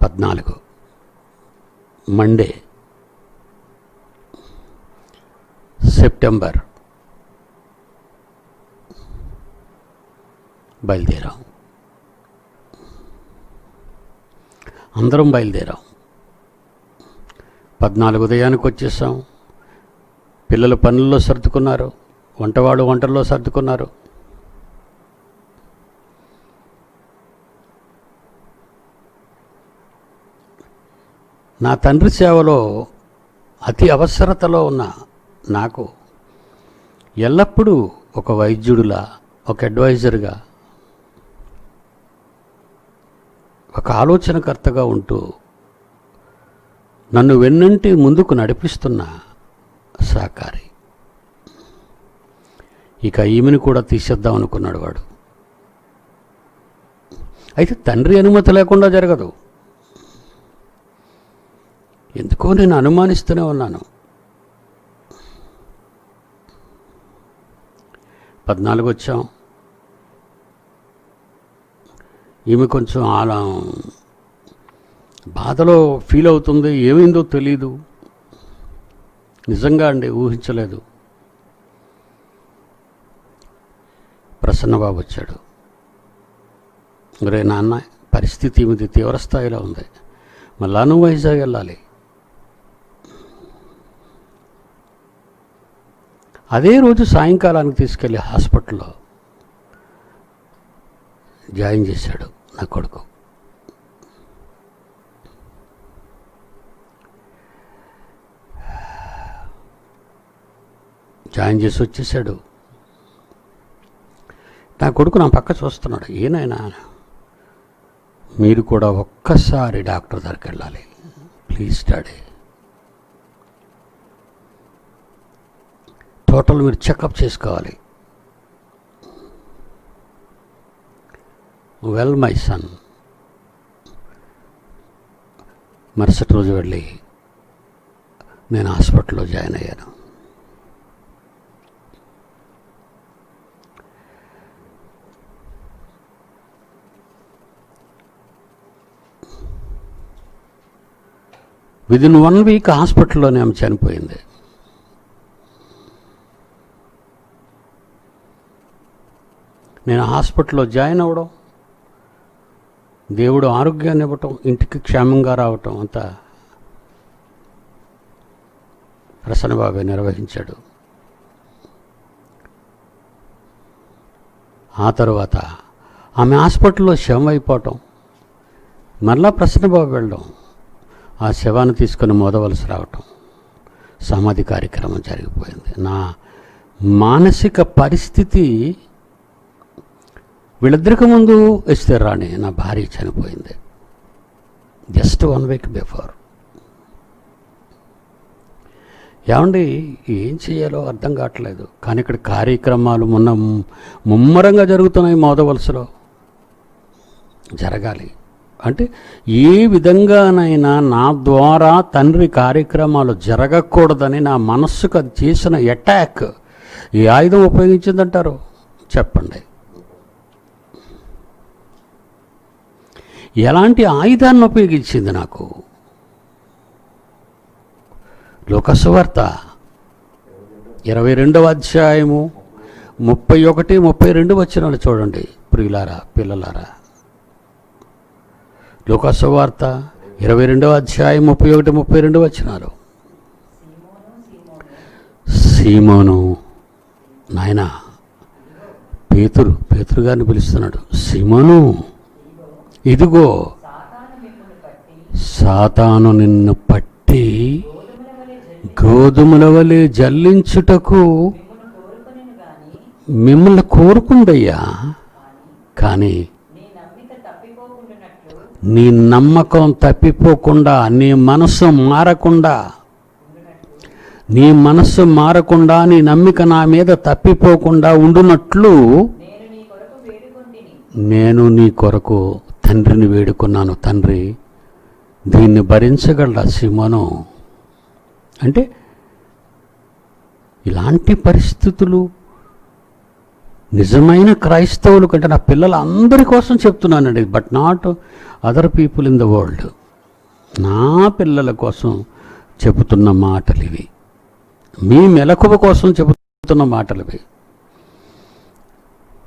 14 Monday September బయలుదేరాం. అందరం బయలుదేరాం. 14 ఉదయానికి వచ్చేసాం. పిల్లలు పనుల్లో సర్దుకున్నారు, వంటవాడు వంటల్లో సర్దుకున్నారు. నా తండ్రి సేవలో అతి అవసరతలో ఉన్న నాకు ఎల్లప్పుడూ ఒక వైద్యుడిలా, ఒక అడ్వైజర్గా, ఒక ఆలోచనకర్తగా ఉంటూ నన్ను వెన్నంటి ముందుకు నడిపిస్తున్న సహకారి. ఇక ఈమెను కూడా తీసేద్దాం అనుకున్నాడు వాడు. అయితే తండ్రి అనుమతి లేకుండా జరగదు. ఎందుకో నేను అనుమానిస్తూనే ఉన్నాను. 14 వచ్చాం. ఈమె కొంచెం అలా బాధలో ఫీల్ అవుతుంది. ఏమైందో తెలీదు. నిజంగా అండి, ఊహించలేదు. ప్రసన్నబాబు వచ్చాడు. ఒరే నాన్న, పరిస్థితి ఇది తీవ్రస్థాయిలో ఉంది, మళ్ళా నువ్వు వైజాగ్ వెళ్ళాలి. అదే రోజు సాయంకాలానికి తీసుకెళ్ళి హాస్పిటల్లో జాయిన్ చేశాడు నా కొడుకు. జాయిన్ చేసి వచ్చేసాడు. నా కొడుకు నా పక్క చూస్తున్నాడు. ఏనాయనా, మీరు కూడా ఒక్కసారి డాక్టర్ దగ్గరికి వెళ్ళాలి ప్లీజ్ డాడీ. టోటల్ మీరు చెకప్ చేసుకోవాలి. Well my son. మరుసటి రోజు వెళ్ళి నేను హాస్పిటల్లో జాయిన్ అయ్యాను. విదిన్ 1 వీక్ హాస్పిటల్లోనే ఆమె చనిపోయింది. నేను హాస్పిటల్లో జాయిన్ అవ్వడం, దేవుడు ఆరోగ్యాన్ని ఇవ్వటం, ఇంటికి క్షేమంగా రావటం అంతా ప్రసన్నబాబే నిర్వహించాడు. ఆ తర్వాత ఆమె హాస్పిటల్లో శవం అయిపోవటం, మరలా ప్రసన్నబాబు వెళ్ళడం, ఆ శవాన్ని తీసుకొని మోదవలసి రావటం, సమాధి కార్యక్రమం జరిగిపోయింది. నా మానసిక పరిస్థితి, వీళ్ళిద్దరికి ముందు ఎస్తేర్ రాణి నా భార్య చనిపోయింది జస్ట్ 1 వీక్ బిఫోర్. ఏమండి, ఏం చేయాలో అర్థం కావట్లేదు. కానీ ఇక్కడ కార్యక్రమాలు ముమ్మరంగా జరుగుతున్నాయి. మోదవలసలో జరగాలి అంటే ఏ విధంగానైనా నా ద్వారా తండ్రి కార్యక్రమాలు జరగకూడదని నా మనస్సుకు అది చేసిన అటాక్ ఏ ఆయుధం ఉపయోగించిందంటారు చెప్పండి? ఎలాంటి ఆయుధాన్ని ఉపయోగించింది నాకు? లోకసువార్త 22వ అధ్యాయము 31, 32 వచనాలు చూడండి ప్రియులారా, పిల్లలారా. లోకసువార్త 22వ అధ్యాయం 31, 32 వచనాలు. సీమోను, నాయనా, పేతురు గారిని పిలుస్తున్నాడు. సీమోను, ఇదిగో సాతాను నిన్ను పట్టి గోధుమల వలె జల్లించుటకు మిమ్మల్ని కోరుకుందయ్యా, కానీ నీ నమ్మకం తప్పిపోకుండా, నీ మనసు మారకుండా, నీ నమ్మిక నా మీద తప్పిపోకుండా ఉండునట్లు నేను నీ కొరకు తండ్రిని వేడుకున్నాను. తండ్రి, దీన్ని భరించగలరా సీమోను? అంటే ఇలాంటి పరిస్థితులు నిజమైన క్రైస్తవులు కంటే నా పిల్లలందరి కోసం చెప్తున్నానండి, but not other people in the world. నా పిల్లల కోసం చెబుతున్న మాటలు ఇవి, మీ మెలకువ కోసం చెబుతున్న మాటలు ఇవి.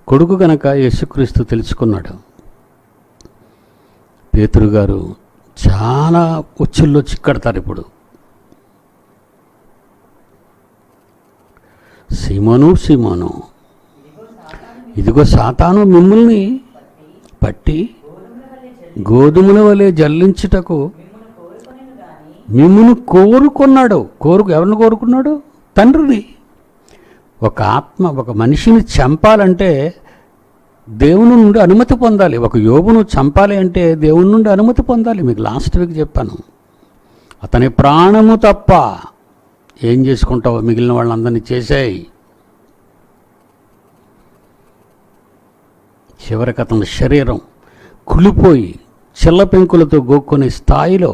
కొడుకు గనక యేసుక్రీస్తు తెలుసుకున్నాడు. పేతురు గారు చాలా ఉచ్చుల్లో చిక్కడతారు ఇప్పుడు. సీమోను సీమోను, ఇదిగో సాతాను మిమ్మల్ని పట్టి గోధుమల వలె జల్లించుటకు మిమ్మును కోరుకున్నాడు. ఎవరిని కోరుకున్నాడు? తండ్రిని. ఒక ఆత్మ ఒక మనిషిని చంపాలంటే దేవుని నుండి అనుమతి పొందాలి. ఒక యోబును చంపాలి అంటే దేవుని నుండి అనుమతి పొందాలి. మీకు లాస్ట్ వీక్ చెప్పాను. అతని ప్రాణము తప్ప ఏం చేసుకుంటావో మిగిలిన వాళ్ళందరినీ చేసేయి. చివరికి అతని శరీరం కులిపోయి చిల్ల పెంకులతో గోక్కునే స్థాయిలో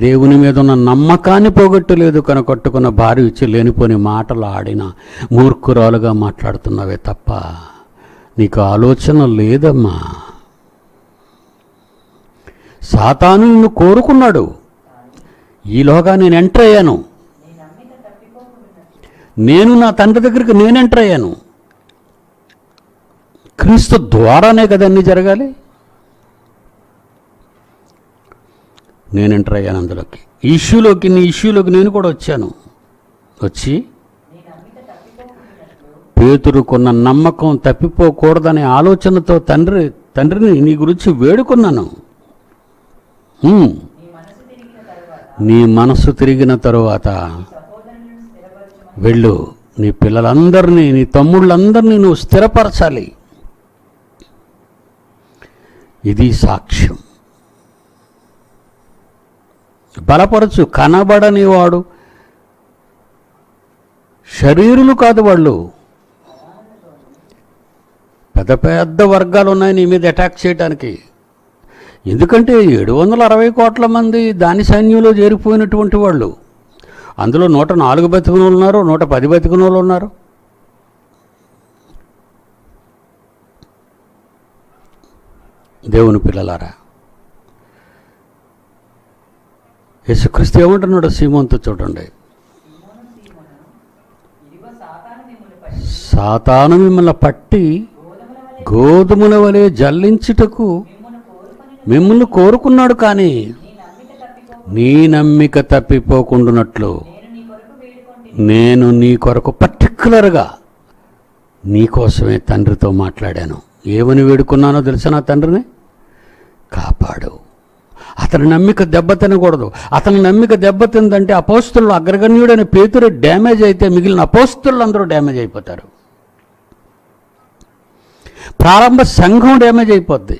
దేవుని మీద ఉన్న నమ్మకాన్ని పోగొట్టలేదు కనుకొట్టుకున్న భార్య ఇచ్చి లేనిపోని మాటలు ఆడిన మూర్ఖురాలుగా మాట్లాడుతున్నావే తప్ప నీకు ఆలోచన లేదమ్మా. సాతాను నిన్ను కోరుకున్నాడు. ఈలోగా నేను ఎంటర్ అయ్యాను. నేను నా తండ్రి దగ్గరికి నేను ఎంటర్ అయ్యాను. క్రీస్తు ద్వారానే కదా అన్నీ జరగాలి. నేను ఎంటర్ అయ్యాను అందులోకి, నీ ఇష్యూలోకి నేను కూడా వచ్చాను. వచ్చి పేతురుకున్న నమ్మకం తప్పిపోకూడదనే ఆలోచనతో తండ్రిని నీ గురించి వేడుకున్నాను. నీ మనసు తిరిగిన తరువాత వెళ్ళు, నీ పిల్లలందరినీ నీ తమ్ముళ్ళందరినీ నువ్వు స్థిరపరచాలి. ఇది సాక్ష్యం. బలపరచు. కనబడని వాడు శరీరులు కాదు, వాళ్ళు పెద్ద పెద్ద వర్గాలు ఉన్నాయి నీ మీద అటాక్ చేయడానికి. ఎందుకంటే 760 కోట్ల మంది దాని సైన్యంలో చేరిపోయినటువంటి వాళ్ళు. అందులో 104 బతికిన వాళ్ళు ఉన్నారు, 110 బతికిన వాళ్ళు ఉన్నారు. దేవుని పిల్లలారా, యేసుక్రీస్తు ఏమంటున్నాడు సీమోనుతో చూడండి. సాతాను మిమ్మల్ని పట్టి గోధుమల వలె జల్లించుటకు మిమ్మల్ని కోరుకున్నాడు, కానీ నీ నమ్మిక తప్పిపోకుండానట్లు నేను నీ కొరకు పర్టిక్యులర్గా నీకోసమే తండ్రితో మాట్లాడాను. ఏమని వేడుకున్నానో తెలుసా? నా తండ్రిని కాపాడు. అతని నమ్మిక దెబ్బతినకూడదు. అతని నమ్మిక దెబ్బతిందంటే అపోస్తులు అగ్రగణ్యుడైన పేతురు డ్యామేజ్ అయితే మిగిలిన అపోస్తులు అందరూ డ్యామేజ్ అయిపోతారు. ప్రారంభ సంఘం డ్యామేజ్ అయిపోద్ది.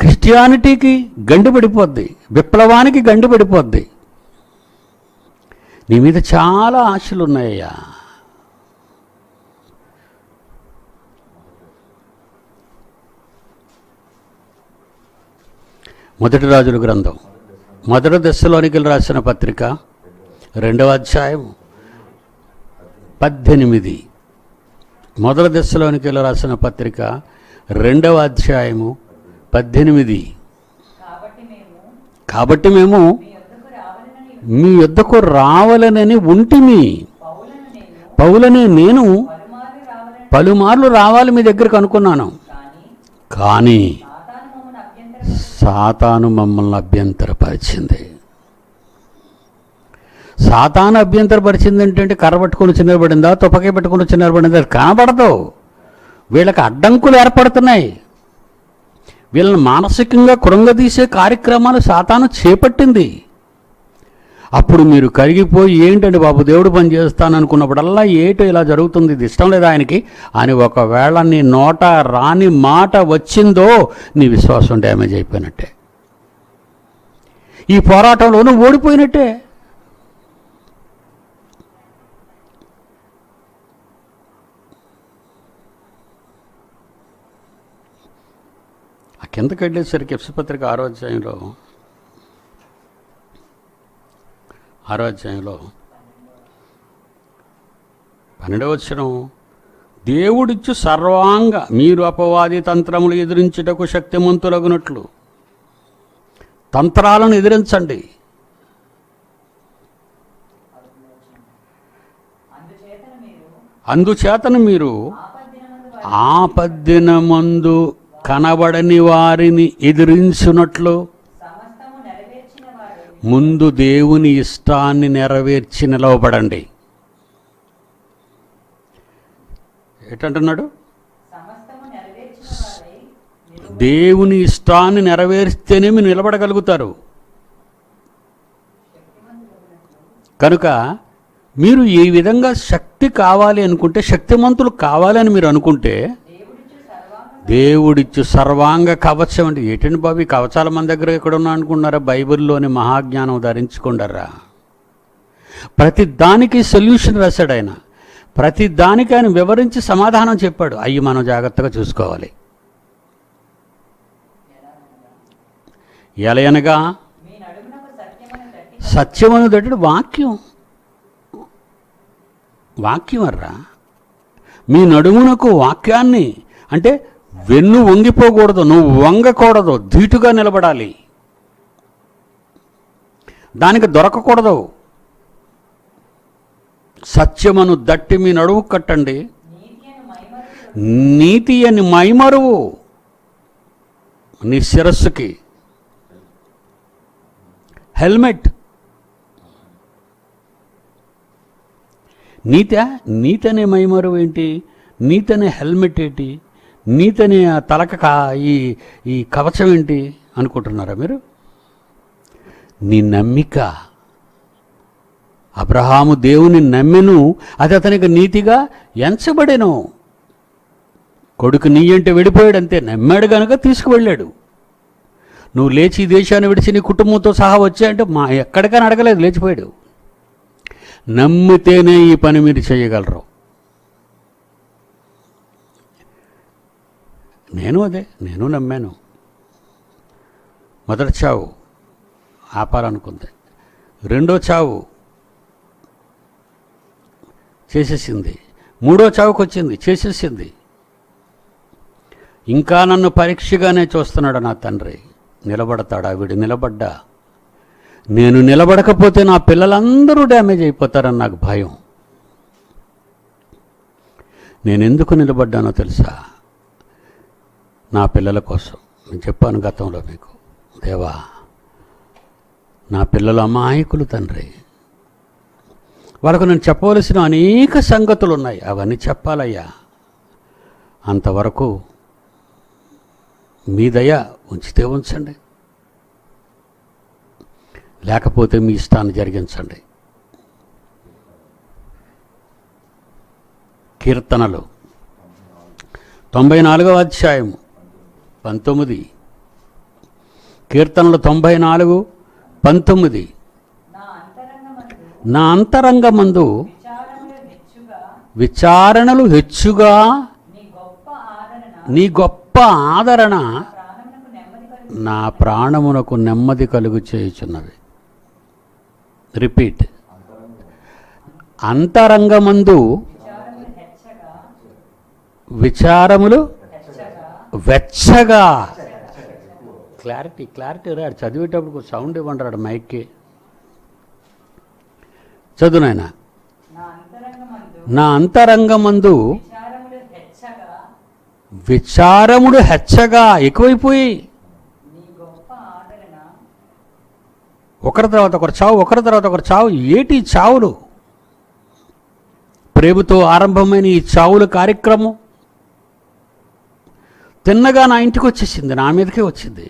క్రిస్టియానిటీకి గండి పడిపోద్ది, విప్లవానికి గండి పడిపోద్ది. నీ మీద చాలా ఆశలు ఉన్నాయ్యా. మొదటి రాజుల గ్రంథం 1 దెస్సలోనికీయులు రాసిన పత్రిక 2వ అధ్యాయం 18. 1 దెస్సలోనికీయులు రాసిన పత్రిక 2వ అధ్యాయము 18. కాబట్టి మేము మీ యొద్దకు రావాలనని ఉంటిమి. పౌలనే నేను పలుమార్లు రావాలి మీ దగ్గరకు అనుకున్నాను, కానీ సాతాను మమ్మల్ని అభ్యంతరపరిచింది. సాతాను అభ్యంతరపరిచింది ఏంటంటే కర్ర పట్టుకొని చిన్నబడిందా, తుపాకీ పెట్టుకొని చిన్నబడిందా? అది కనబడదు. వీళ్ళకి అడ్డంకులు ఏర్పడుతున్నాయి. వీళ్ళని మానసికంగా కృంగదీసే కార్యక్రమాలు సాతాను చేపట్టింది. అప్పుడు మీరు కరిగిపోయి ఏంటండి బాబు దేవుడు పని చేస్తాననుకున్నప్పుడల్లా ఏటో ఇలా జరుగుతుంది, ఇది ఇష్టం లేదా ఆయనకి అని ఒకవేళ నీ నోట రాని మాట వచ్చిందో నీ విశ్వాసం డ్యామేజ్ అయిపోయినట్టే. ఈ పోరాటంలో నువ్వు ఓడిపోయినట్టే. ఆ కిందకి వెళ్ళేసరికి ఎఫెసీ పత్రిక 6వ అధ్యాయంలో 12వ వచనం దేవుడిచ్చు సర్వాంగ మీరు అపవాది తంత్రములు ఎదిరించుటకు శక్తిమంతులగునట్లు తంత్రాలను ఎదిరించండి. అందుచేతను మీరు ఆపద్దినమందు కనబడని వారిని ఎదిరించున్నట్లు ముందు దేవుని ఇష్టాన్ని నెరవేర్చి నిలవబడండి. ఏంటంటున్నాడు? దేవుని ఇష్టాన్ని నెరవేర్స్తేనే మీరు నిలబడగలుగుతారు. కనుక మీరు ఈ విధంగా శక్తి కావాలి అనుకుంటే, శక్తిమంతులు కావాలని మీరు అనుకుంటే, దేవుడిచ్చు సర్వాంగ కవచం అండి. ఏంటండి బాబు, ఈ కవచాల మన దగ్గర ఎక్కడున్నా అనుకున్నారా? బైబిల్లోని మహాజ్ఞానం ధరించుకుంటారా? ప్రతి దానికి సొల్యూషన్ రాశాడు ఆయన. ప్రతి దానికి ఆయన వివరించి సమాధానం చెప్పాడు. అయ్యి మనం జాగ్రత్తగా చూసుకోవాలి. ఎలయనగా సత్యమను దట్టుడు వాక్యం. వాక్యం అర్రా. మీ నడుమునకు వాక్యాన్ని అంటే వెన్ను వంగిపోకూడదు, నువ్వు వంగకూడదు, ధీటుగా నిలబడాలి, దానికి దొరకకూడదు. సత్యమును దట్టి మీ నడువు కట్టండి. నీతి అని మైమరువు నీ శిరస్సుకి. హెల్మెట్. నీతి అనే మైమరువు ఏంటి? నీతి అనే హెల్మెట్ ఏంటి? నీతి అనే ఈ కవచం ఏంటి అనుకుంటున్నారా మీరు? నీ నమ్మిక. అబ్రహాము దేవుని నమ్మెను, అది అతనికి నీతిగా ఎంచబడెను. కొడుకు నీ అంటే వెళ్ళిపోయాడు, అంతే. నమ్మాడు కనుక తీసుకువెళ్ళాడు. నువ్వు లేచి ఈ దేశాన్ని విడిచి నీ కుటుంబంతో సహా వచ్చాయంటే ఎక్కడికైనా అడగలేదు, లేచిపోయాడు. నమ్మితేనే ఈ పని మీరు చేయగలరు. నేను నమ్మాను. మొదటి చావు ఆపాలనుకుంది, రెండో చావు చేసేసింది, మూడో చావుకు వచ్చింది, చేసేసింది. ఇంకా నన్ను పరీక్షగానే చూస్తున్నాడు నా తండ్రి. నిలబడతాడా వీడు? నిలబడ్డా. నేను నిలబడకపోతే నా పిల్లలందరూ డ్యామేజ్ అయిపోతారని నాకు భయం. నేను ఎందుకు నిలబడ్డానో తెలుసా? నా పిల్లల కోసం. నేను చెప్పాను గతంలో మీకు, దేవా నా పిల్లలు అమాయకులు తండ్రి, వాళ్ళకు నేను చెప్పవలసిన అనేక సంగతులు ఉన్నాయి, అవన్నీ చెప్పాలయ్యా. అంతవరకు మీ దయ ఉంచితే ఉంచండి, లేకపోతే మీ ఇష్టాన్ని జరిగించండి. కీర్తనలు 94వ అధ్యాయం 19. కీర్తనలు 94:19. నా అంతరంగమందు విచారణలు హెచ్చుగా నీ గొప్ప ఆదరణ నా ప్రాణమునకు నెమ్మది కలుగు చేయుచున్నవి. రిపీట్. అంతరంగమందు విచారములు వెచ్చగా. క్లారిటీ రాడు. చదివేటప్పుడు సౌండ్ ఇవ్వండి మైక్కి. చదువు నాయన. నా అంతరంగమందు విచారములు హెచ్చగా, ఎక్కువైపోయి ఒకరి తర్వాత ఒకరు చావు, ఒకరి తర్వాత ఒకరు చావు. ఏటి చావులు? ప్రేమతో ఆరంభమైన ఈ చావుల కార్యక్రమం తిన్నగా నా ఇంటికి వచ్చేసింది, నా మీదకే వచ్చింది.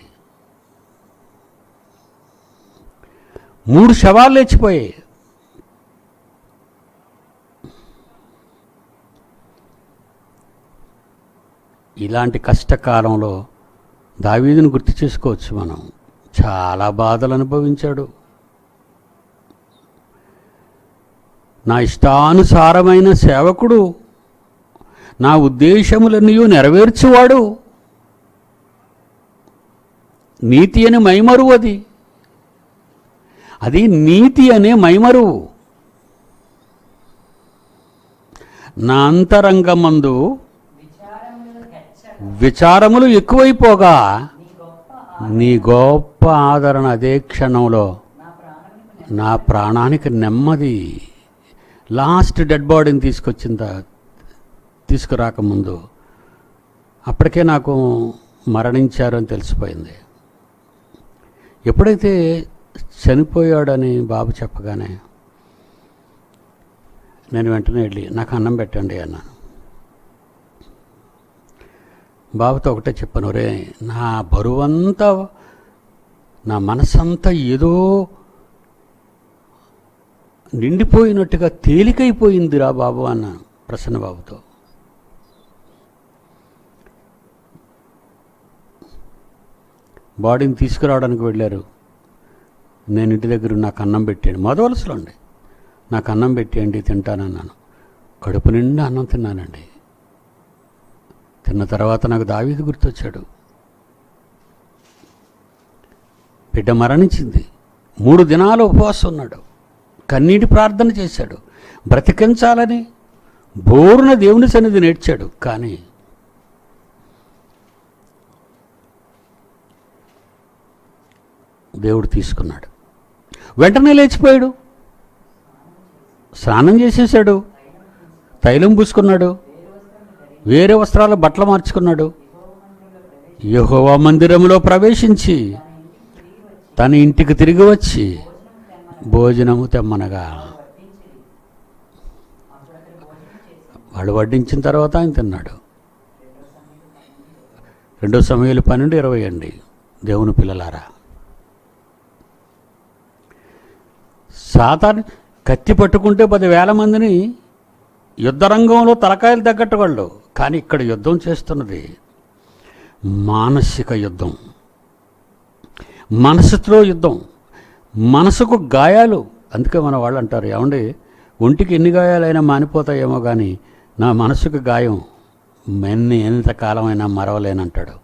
3 శవాలు లేచిపోయాయి. ఇలాంటి కష్టకాలంలో దావీదును గుర్తు చేసుకోవచ్చు మనం. చాలా బాధలు అనుభవించాడు. నా ఇష్టానుసారమైన సేవకుడు, నా ఉద్దేశములన్నీ నెరవేర్చువాడు. నీతి అనే మైమరువు. అది నీతి అనే మైమరువు. నా అంతరంగమందు విచారములు ఎక్కువైపోగా నీ గొప్ప ఆదరణ అదే క్షణంలో నా ప్రాణానికి నెమ్మది. లాస్ట్ డెడ్ బాడీని తీసుకురాకముందు అప్పటికే నాకు మరణించారు అని తెలిసిపోయింది. ఎప్పుడైతే చనిపోయాడని బాబు చెప్పగానే నేను వెంటనే వెళ్ళి నాకు అన్నం పెట్టండి అన్నాను. బాబుతో ఒకటే చెప్పాను, రే నా బరువంతా నా మనసంతా ఏదో నిండిపోయినట్టుగా తేలికైపోయిందిరా బాబు అన్నాను ప్రసన్నబాబుతో. బాడీని తీసుకురావడానికి వెళ్ళారు. నేను ఇంటి దగ్గర నాకు అన్నం పెట్టేయండి, మొదవలసలో అండి, నాకు అన్నం పెట్టేయండి తింటానన్నాను. కడుపు నిండా అన్నం తిన్నానండి. తిన్న తర్వాత నాకు దావీదు గుర్తొచ్చాడు. బిడ్డ మరణించింది, 3 దినాలు ఉపవాసం ఉన్నాడు, కన్నీటి ప్రార్థన చేశాడు, బ్రతికించాలని బోరున దేవుని సన్నిధి నేర్చాడు. కానీ దేవుడు తీసుకున్నాడు. వెంటనే లేచిపోయాడు, స్నానం చేసేసాడు, తైలం పూసుకున్నాడు, వేరే వస్త్రాలు బట్టలు మార్చుకున్నాడు. యెహోవా మందిరంలో ప్రవేశించి తన ఇంటికి తిరిగి వచ్చి భోజనము తెమ్మనగా వాళ్ళు వడ్డించిన తర్వాత ఆయన తిన్నాడు. 2 సమూయేలు 12:20 అండి. దేవుని పిల్లలారా, సాతాను కత్తి పట్టుకుంటే 10,000 మందిని యుద్ధరంగంలో తలకాయలు తగ్గట్టువాళ్ళు. కానీ ఇక్కడ యుద్ధం చేస్తున్నది మానసిక యుద్ధం, మనసుతో యుద్ధం, మనసుకు గాయాలు. అందుకే మన వాళ్ళు అంటారు, ఏమండి ఒంటికి ఎన్ని గాయాలైనా మానిపోతాయేమో కానీ నా మనసుకు గాయం ఎంతకాలమైనా మరవలేనంటాడు.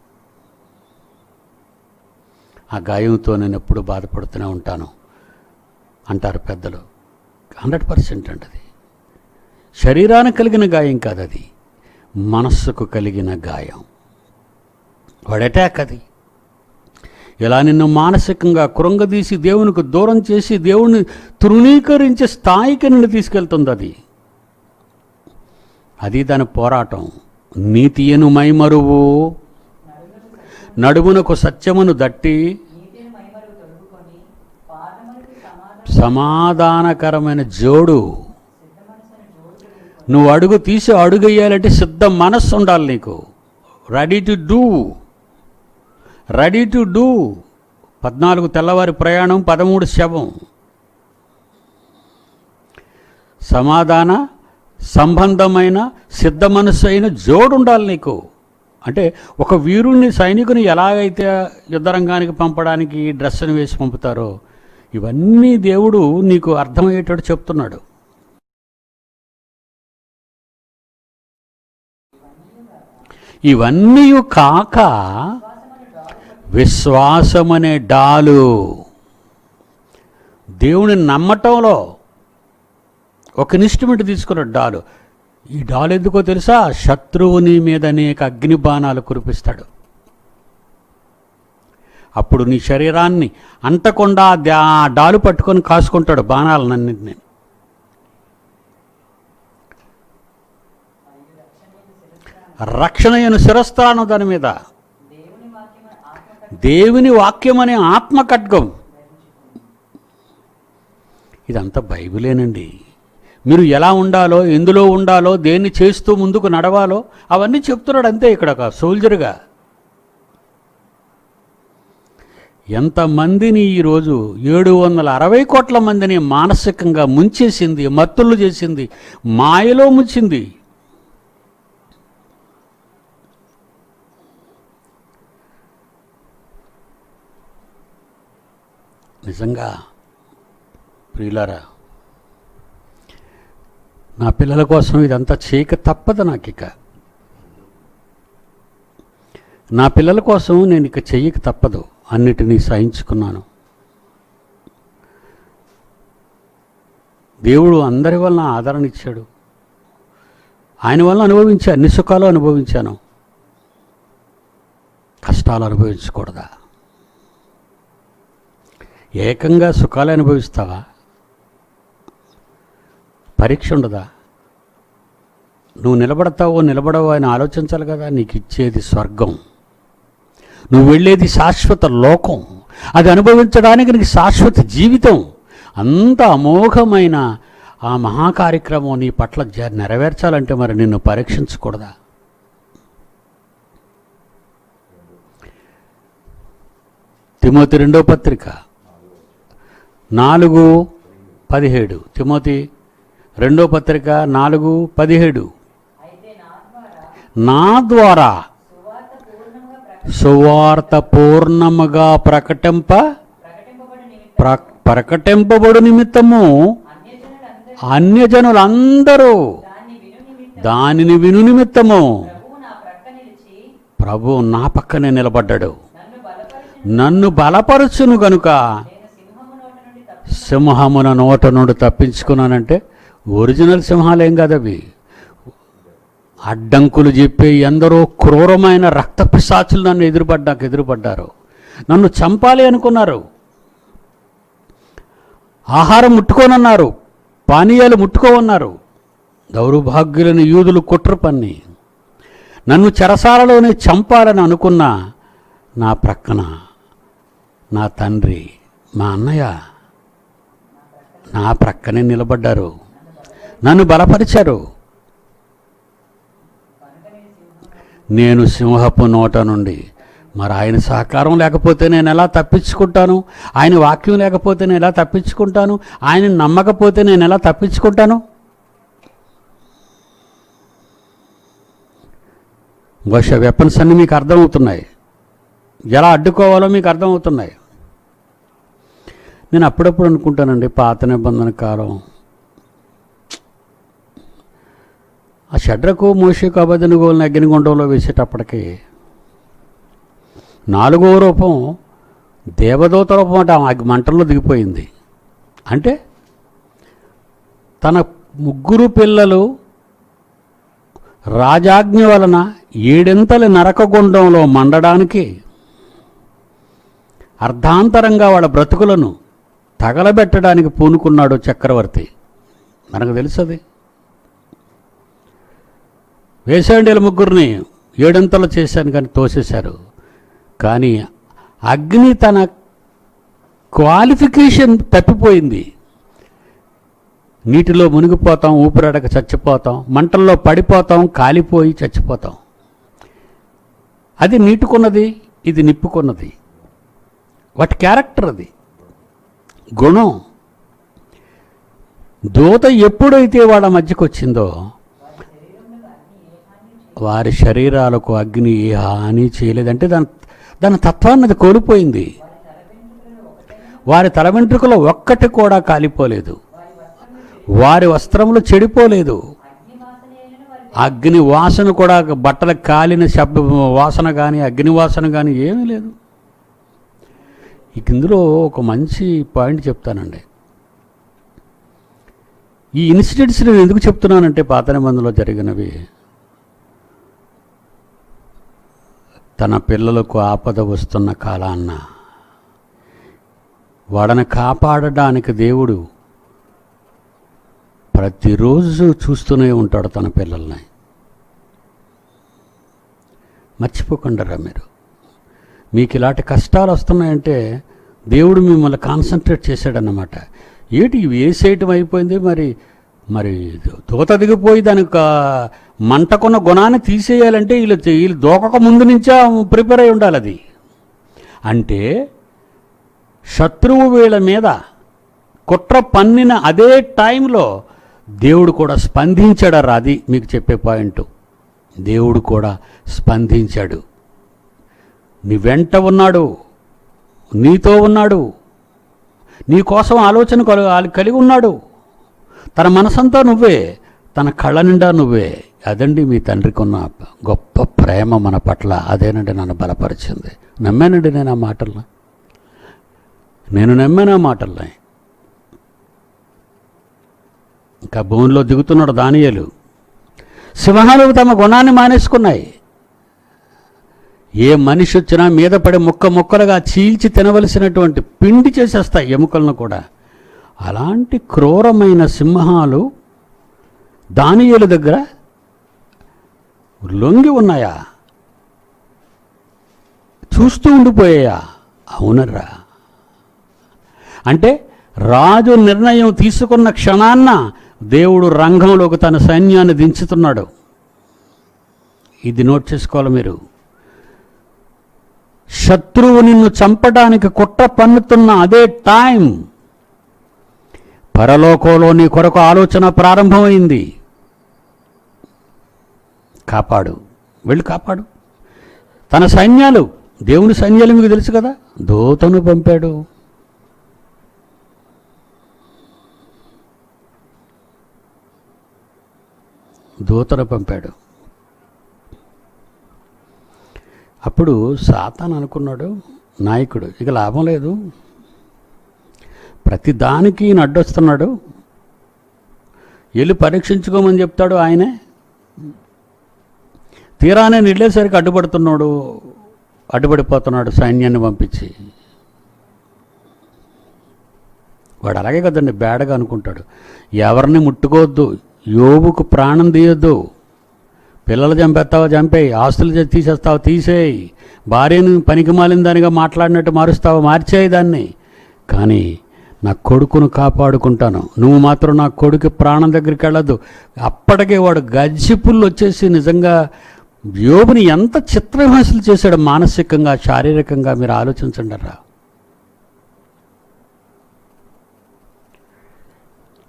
ఆ గాయంతో నేను ఎప్పుడు బాధపడుతూనే ఉంటాను అంటారు పెద్దలు. 100% అండి. అది శరీరానికి కలిగిన గాయం కాదు, అది మనస్సుకు కలిగిన గాయం. వాడి అటాక్ అది. ఇలా నిన్ను మానసికంగా కృంగదీసి దేవునికి దూరం చేసి దేవుణ్ణి తృణీకరించే స్థాయికి నిన్ను తీసుకెళ్తుంది. అది దాని పోరాటం. నీతియను మైమరువు, నడుమునకు సత్యమును దట్టి సమాధానకరమైన జోడు. నువ్వు అడుగు తీసి అడుగేయాలంటే సిద్ధ మనస్సు ఉండాలి నీకు. Ready to do. 14 తెల్లవారి ప్రయాణం, 13 శవం. సమాధాన సంబంధమైన సిద్ధ మనస్సు అయిన జోడు ఉండాలి నీకు. అంటే ఒక వీరుణ్ణి, సైనికుని ఎలాగైతే యుద్ధరంగానికి పంపడానికి డ్రెస్సును వేసి పంపుతారో ఇవన్నీ దేవుడు నీకు అర్థమయ్యేటట్టు చెప్తున్నాడు. ఇవన్నీ కాక విశ్వాసమనే డాలు, దేవుని నమ్మటంలో ఒక ఇన్స్ట్రుమెంట్ తీసుకున్న డాలు. ఈ డాలు ఎందుకో తెలుసా? శత్రువుని మీద అనేక అగ్ని బాణాలు కురిపిస్తాడు. అప్పుడు నీ శరీరాన్ని అంటకుండా ఆ డాలు పట్టుకొని కాసుకుంటాడు బాణాలన్నింటినీ. రక్షణయను శిరస్థానం దాని మీద. దేవుని వాక్యం అనే ఆత్మ ఖడ్గం. ఇదంతా బైబిలేనండి. మీరు ఎలా ఉండాలో, ఎందులో ఉండాలో, దేన్ని చేస్తూ ముందుకు నడవాలో అవన్నీ చెప్తున్నాడు అంతే. ఇక్కడ ఒక సోల్జర్గా ఎంతమందిని ఈరోజు 760 కోట్ల మందిని మానసికంగా ముంచేసింది, మత్తులు చేసింది, మాయలో ముంచింది. నిజంగా ప్రియులారా, నా పిల్లల కోసం ఇదంతా చేయక తప్పదు నాకు. ఇక నా పిల్లల కోసం నేను ఇక చెయ్యక తప్పదు. అన్నిటినీ సహించుకున్నాను. దేవుడు అందరి వలన ఆదరణ ఇచ్చాడు. ఆయన వల్ల అనుభవించా, అన్ని సుఖాలు అనుభవించాను. కష్టాలు అనుభవించకూడదా? ఏకంగా సుఖాలు అనుభవిస్తావా? పరీక్ష ఉండదా? నువ్వు నిలబడతావో నిలబడవో అని ఆలోచించాలి కదా. నీకు ఇచ్చేది స్వర్గం, నువ్వు వెళ్ళేది శాశ్వత లోకం, అది అనుభవించడానికి నీకు శాశ్వత జీవితం. అంత అమోఘమైన ఆ మహాకార్యక్రమం నీ పట్ల నెరవేర్చాలంటే మరి నిన్ను పరీక్షించకూడదా? తిమోతి 2వ పత్రిక 4:17. తిమోతి 2వ పత్రిక 4:17. నా ద్వారా సువార్త పూర్ణముగా ప్రకటింపబడు నిమిత్తము అన్యజనులందరూ దానిని విను నిమిత్తము ప్రభువు నా పక్కనే నిలబడ్డాడు. నన్ను బలపరచును గనుక సింహమున నోట నుండి తప్పించుకున్నానంటే ఒరిజినల్ సింహాలేం కాదవి. అడ్డంకులు చెప్పే ఎందరో క్రూరమైన రక్త పిశాచులు నన్ను ఎదురుపడ్డారు. నన్ను చంపాలి అనుకున్నారు. ఆహారం ముట్టుకోనన్నారు, పానీయాలు ముట్టుకోవన్నారు. దౌర్భాగ్యులను యూదులు కుట్ర పన్ని నన్ను చెరసాలలోనే చంపాలని అనుకున్నా నా ప్రక్కన నా తండ్రి, మా అన్నయ్య నా ప్రక్కనే నిలబడ్డారు, నన్ను బలపరిచారు. నేను సింహపు నోట నుండి, మరి ఆయన సహకారం లేకపోతే నేను ఎలా తప్పించుకుంటాను? ఆయన వాక్యం లేకపోతే నేను ఎలా తప్పించుకుంటాను? ఆయన నమ్మకపోతే నేను ఎలా తప్పించుకుంటాను? బహుశా వెపన్స్ అన్నీ మీకు అర్థమవుతున్నాయి, ఎలా అడ్డుకోవాలో మీకు అర్థమవుతున్నాయి. నేను అప్పుడప్పుడు అనుకుంటానండి, పాత నిబంధన కాలం ఆ షడ్రకు మోషేకు అబేద్నెగోలను అగ్నిగుండంలో వేసేటప్పటికి 4వ రూపం దేవదూత రూపం అంటే ఆ మంటల్లో దిగిపోయింది. అంటే తన 3 పిల్లలు రాజాజ్ఞ వలన 7 నరకగుండంలో మండడానికి అర్ధాంతరంగా వాళ్ళ బ్రతుకులను తగలబెట్టడానికి పూనుకున్నాడు చక్రవర్తి. మనకు తెలుసది. వేసాండి 3 7 చేశాను కానీ తోసేశారు. కానీ అగ్ని తన క్వాలిఫికేషన్ తప్పిపోయింది. నీటిలో మునిగిపోతాం, ఊపిరాడక చచ్చిపోతాం, మంటల్లో పడిపోతాం, కాలిపోయి చచ్చిపోతాం. అది నీటుకున్నది, ఇది నిప్పుకున్నది. వాటి క్యారెక్టర్, అది గుణం. దూత ఎప్పుడైతే వాళ్ళ మధ్యకు వచ్చిందో వారి శరీరాలకు అగ్ని ఏ హాని చేయలేదంటే దాని తత్వాన్ని అది కోల్పోయింది. వారి తల వెంట్రుకలో ఒక్కటి కూడా కాలిపోలేదు, వారి వస్త్రములు చెడిపోలేదు. అగ్ని వాసన కూడా, బట్టలకు కాలిన శబ్ద వాసన కానీ అగ్ని వాసన కానీ ఏమీ లేదు. ఇందులో ఒక మంచి పాయింట్ చెప్తానండి. ఈ ఇన్సిడెంట్స్ నేను ఎందుకు చెప్తున్నానంటే పాత నిబంధనలో జరిగినవి. తన పిల్లలకు ఆపద వస్తున్న కాలాన్న వాడని కాపాడడానికి దేవుడు ప్రతిరోజు చూస్తూనే ఉంటాడు తన పిల్లల్ని. మర్చిపోకుండా మీరు, మీకు ఇలాంటి కష్టాలు వస్తున్నాయంటే దేవుడు మిమ్మల్ని కాన్సన్ట్రేట్ చేశాడన్నమాట. ఏటి వేసేయటం అయిపోయింది, మరి దూత దిగిపోయి దానికి మంటకున్న గుణాన్ని తీసేయాలంటే వీళ్ళు దూకక ముందు నుంచే ప్రిపేర్ అయి ఉండాలి. అది అంటే శత్రువు వీళ్ళ మీద కుట్ర పన్నిన అదే టైంలో దేవుడు కూడా స్పందించాడు. అది మీకు చెప్పే పాయింట్. దేవుడు కూడా స్పందించాడు. నీ వెంట ఉన్నాడు, నీతో ఉన్నాడు, నీ కోసం ఆలోచన కలిగి ఉన్నాడు. తన మనసంతా నువ్వే, తన కళ్ళ నిండా నువ్వే. అదండి మీ తండ్రికి ఉన్న గొప్ప ప్రేమ మన పట్ల. అదేనండి నన్ను బలపరిచింది. నమ్మానండి నేను ఆ మాటల్ని, నమ్మాను ఆ మాటల్ని. ఇంకా భూమిలో దిగుతున్నాడు దానియేలు. సింహాలు తమ గుణాన్ని మానేసుకున్నాయి. ఏ మనిషి వచ్చినా మీద పడి ముక్క ముక్కలుగా చీల్చి తినవలసినటువంటి పిండి చేసేస్తాయి ఎముకలను కూడా. అలాంటి క్రూరమైన సింహాలు దానియేలు దగ్గర లొంగి ఉన్నాయా? చూస్తూ ఉండిపోయాయా? అవునరా. అంటే రాజు నిర్ణయం తీసుకున్న క్షణాన్న దేవుడు రంగంలోకి తన సైన్యాన్ని దించుతున్నాడు. ఇది నోట్ చేసుకోవాలి మీరు. శత్రువు నిన్ను చంపడానికి కుట్ర పన్నుతున్న అదే టైం పరలోకంలో నీ కొరకు ఆలోచన ప్రారంభమైంది. కాపాడు, వెళ్ళి కాపాడు. తన సైన్యాలు, దేవుని సైన్యాలు మీకు తెలుసు కదా, దూతను పంపాడు. దూతను పంపాడు. అప్పుడు సాతాను అనుకున్నాడు, నాయకుడు ఇక లాభం లేదు, ప్రతి దానికి ఈయన అడ్డొస్తున్నాడు, వెళ్ళి పరీక్షించుకోమని చెప్తాడు ఆయనే. తీరానే వెళ్ళేసరికి అడ్డుపడిపోతున్నాడు సైన్యాన్ని పంపించి. వాడు అలాగే కదండి, బేడగా అనుకుంటాడు. ఎవరిని ముట్టుకోవద్దు, యోబుకు ప్రాణం తీయొద్దు, పిల్లలు చంపేస్తావా చంపేయి, ఆస్తులు తీసేస్తావా తీసేయి, భార్యను పనికి మాలిన దానిగా మాట్లాడినట్టు మారుస్తావా మార్చేయి దాన్ని, కానీ నా కొడుకును కాపాడుకుంటాను, నువ్వు మాత్రం నా కొడుకు ప్రాణం దగ్గరికి వెళ్ళద్దు. అప్పటికే వాడు గజ్జిపుల్లు వచ్చేసి నిజంగా యోబుని ఎంత చిత్రహింసలు చేశాడు మానసికంగా శారీరకంగా, మీరు ఆలోచించండి రా.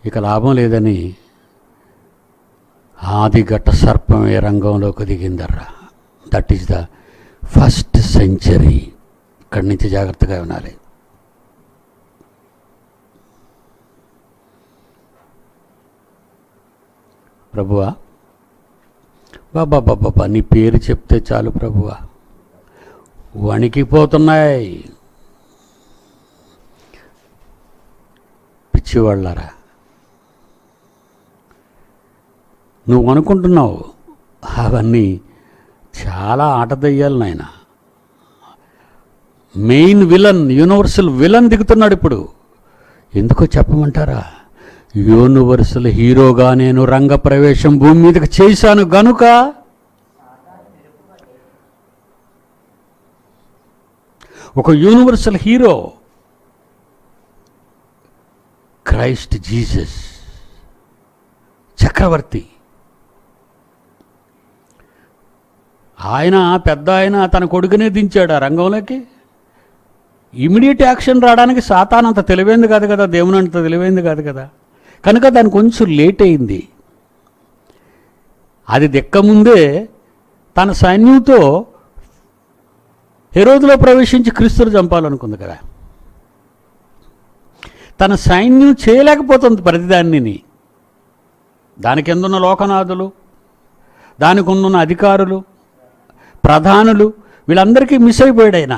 ఇక లాభం లేదని ఆదిఘట్ట సర్పమే రంగంలోకి దిగిందర్రా. That is the first century. ఇక్కడి నుంచి జాగ్రత్తగా వినాలి. ప్రభువా, బాబా నీ పేరు చెప్తే చాలు ప్రభువా, వణికిపోతున్నాయి. పిచ్చివాళ్ళారా, నువ్వు అనుకుంటున్నావు అవన్నీ చాలా ఆట దయ్యాలు నాయన. మెయిన్ విలన్, యూనివర్సల్ విలన్ దిగుతున్నాడు ఇప్పుడు. ఎందుకో చెప్పమంటారా? యూనివర్సల్ హీరోగా నేను రంగ ప్రవేశం భూమి మీదకి చేశాను గనుక ఒక యూనివర్సల్ హీరో క్రైస్ట్ జీసస్ చక్రవర్తి. ఆయన పెద్ద ఆయన తన కొడుకునే దించాడు ఆ రంగంలోకి. ఇమీడియట్ యాక్షన్ రావడానికి సాతాను అంత తెలివైంది కాదు కదా, దేవుని అంత తెలివైంది కాదు కదా, కనుక దానికి కొంచెం లేట్ అయింది. అది దిక్కముందే తన సైన్యంతో హెరోదులో ప్రవేశించి క్రీస్తును చంపాలనుకుంది కదా. తన సైన్యం చేయలేకపోతుంది ప్రతిదాన్ని. దాని కిందున్న లోకనాథులు, దానికి ఉన్న అధికారులు, ప్రధానులు, వీళ్ళందరికీ మిస్ అయిపోయాడు ఆయన.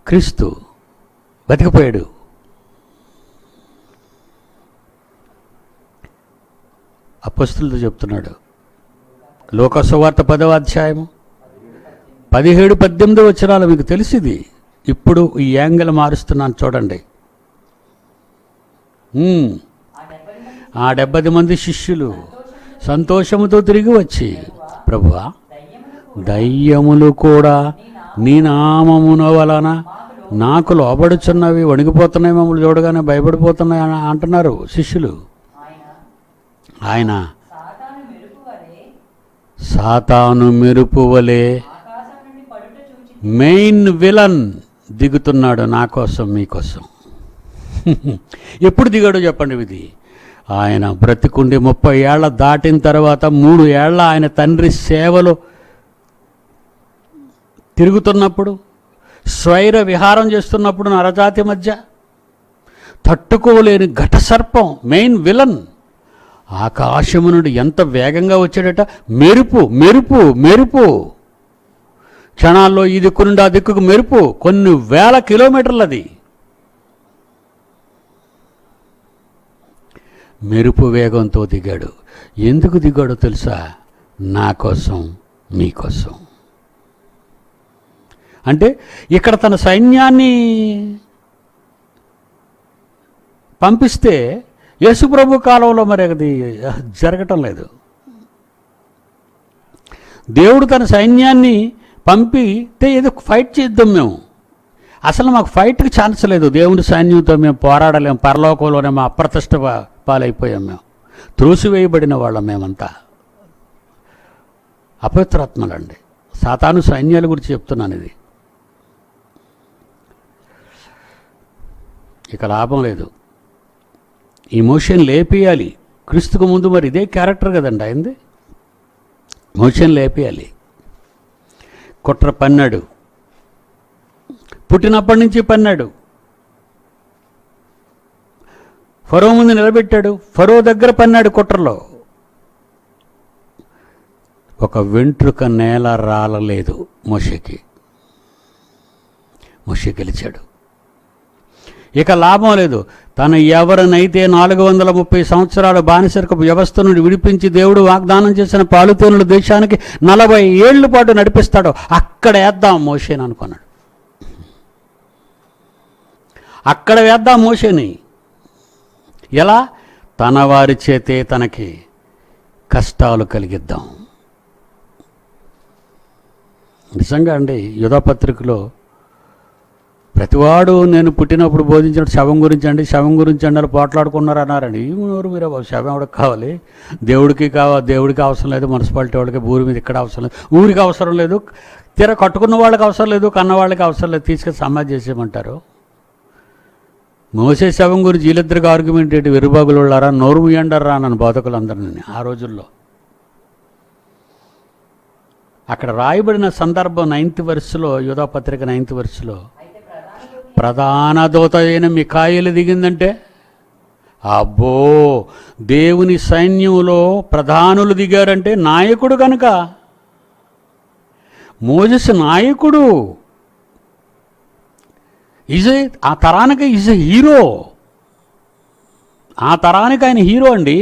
క్రీస్తు బతికిపోయాడు. అపొస్తలులతో చెప్తున్నాడు. లోకసువార్త 10వ అధ్యాయము 17-18 వచనాలు మీకు తెలిసింది. ఇప్పుడు ఈ యాంగిల్ మారుస్తున్నాను చూడండి. ఆ 70 మంది శిష్యులు సంతోషముతో తిరిగి వచ్చి, ప్రభువా, దయ్యములు కూడా నీ నామమున వలన నాకు లోబడుచున్నవి, వణికిపోతున్నాయి, మమ్మల్ని చూడగానే భయపడిపోతున్నాయి అని అంటున్నారు శిష్యులు. ఆయన సాతాను మెరుపు వలె మెయిన్ విలన్ దిగుతున్నాడు నా కోసం మీకోసం. ఎప్పుడు దిగాడో చెప్పండి. ఇది ఆయన బ్రతికుండి 30 ఏళ్ల దాటిన తర్వాత 3 ఏళ్ల ఆయన తండ్రి సేవలో తిరుగుతున్నప్పుడు, స్వైర విహారం చేస్తున్నప్పుడు నరజాతి మధ్య తట్టుకోలేని ఘటసర్పం మెయిన్ విలన్ ఆకాశము నుండి ఎంత వేగంగా వచ్చాడట. మెరుపు మెరుపు మెరుపు, క్షణాల్లో ఈ దిక్కు నుండి ఆ దిక్కుకు మెరుపు, కొన్ని వేల కిలోమీటర్లది. మెరుపు వేగంతో దిగాడు. ఎందుకు దిగాడో తెలుసా? నా కోసం, మీకోసం. అంటే ఇక్కడ తన సైన్యాన్ని పంపిస్తే యేసుప్రభు కాలంలో మరి అది జరగటం లేదు. దేవుడు తన సైన్యాన్ని పంపితే ఏదో ఫైట్ చేద్దాం మేము. అసలు మాకు ఫైట్కి ఛాన్స్ లేదు. దేవుని సైన్యంతో మేము పోరాడలేము. పరలోకంలోనే మా అప్రతిష్ట పాలైపోయాం. మేము త్రోసివేయబడిన వాళ్ళం. మేమంతా అపవిత్రాత్మలండి. సాతాను సైన్యాల గురించి చెప్తున్నాను ఇది. ఇక లాభం లేదు. ఈ మోషన్ లేపేయాలి. క్రీస్తుకు ముందు మరి ఇదే క్యారెక్టర్ కదండి అయింది. మోషన్ లేపేయాలి. కుట్ర పన్నాడు, పుట్టినప్పటి నుంచి పన్నాడు. ఫరో ముందు నిలబెట్టాడు. ఫరో దగ్గర పన్నాడు కుట్రలో. ఒక వెంట్రుక నేల రాలలేదు మోషేకి. మోషే గెలిచాడు. ఇక లాభం లేదు. తను ఎవరినైతే 430 సంవత్సరాల బానిసరికపు వ్యవస్థ నుండి విడిపించి దేవుడు వాగ్దానం చేసిన పాలుతేనుల దేశానికి 40 ఏళ్ల పాటు నడిపిస్తాడో అక్కడ వేద్దాం మోషేని అనుకున్నాడు. అక్కడ వేద్దాం మోషేని. ఎలా? తన వారి చేతే తనకి కష్టాలు కలిగిద్దాం. నిజంగా అండి, యూదాపత్రికలో ప్రతివాడు నేను పుట్టినప్పుడు బోధించిన శవం గురించి అండి, శవం గురించి అండి వాళ్ళు పోట్లాడుకున్నారు అన్నారండి. ఎవరు మీరు? శవం ఎవరికి కావాలి? దేవుడికి దేవుడికి అవసరం లేదు. మున్సిపాలిటీ వాళ్ళకి ఊరి మీద ఇక్కడ అవసరం లేదు. ఊరికి అవసరం లేదు. తీర కట్టుకున్న వాళ్ళకి అవసరం లేదు. కన్న వాళ్ళకి అవసరం లేదు. తీసుకెళ్ళి సమాధి చేసేయమంటారు. మోసే శవం గురించి వీళ్ళిద్దరికి ఆర్గ్యుమెంట్ ఏంటి? వెరుబాగులు వాళ్ళారా, నోరు ముయ్యండరా నన్ను బోధకులందరినీ. ఆ రోజుల్లో అక్కడ రాయబడిన సందర్భం 9th verseలో, యూదాపత్రిక 9th verseలో ప్రధాన దూత అయిన మిఖాయేలు దిగిందంటే, అబ్బో, దేవుని సైన్యంలో ప్రధానులు దిగారంటే నాయకుడు కనుక. మోజెస్ నాయకుడు. ఆ తరానికి ఈజ్ ఎ హీరో. ఆ తరానికి ఆయన హీరో అండి.